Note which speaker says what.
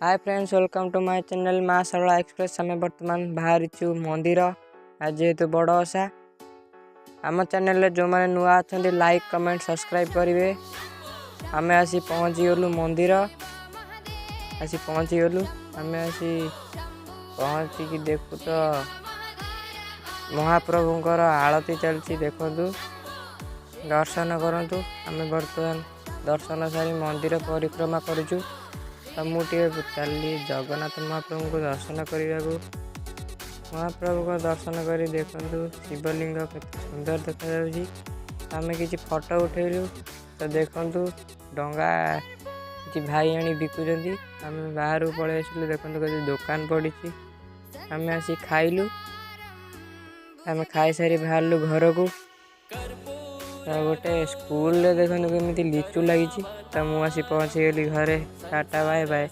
Speaker 1: Hi friends, welcome to my channel माँ Sarla express. आम बर्तमान बाहरीचु मंदिर। आज जेहेतु बड़ ओषा, आम चैनल जो मैंने नुआ अच्छा लाइक कमेंट सब्सक्राइब करेंगे। आम आसी पहुँचीगलु मंदिर, आसी पहुँचीगलु। आम आसी पहुँचिकी देखु तो महाप्रभुंकर आरती चलती, देखु दर्शन करूँ। आम बर्तमान दर्शन सारी मंदिर परिक्रमा करुचु। तो मुझे चली जगन्नाथ महाप्रभु को दर्शन करने को। महाप्रभु को दर्शन कर देखु शिवलिंग केते सुंदर देखा। आम कि फोटो उठेलु तो देखु डंगा कि भाई आनी बिकुंट। आम बाहर पलि आसलु, देखु कति दुकान पड़ी। आम आसी खाइलु। आम खाई सारी बाहरलु घर को। गोटे स्कूल देखो केमी लिचु लगी। तो मुझे पहुँची गली घरे। Tata bye bye.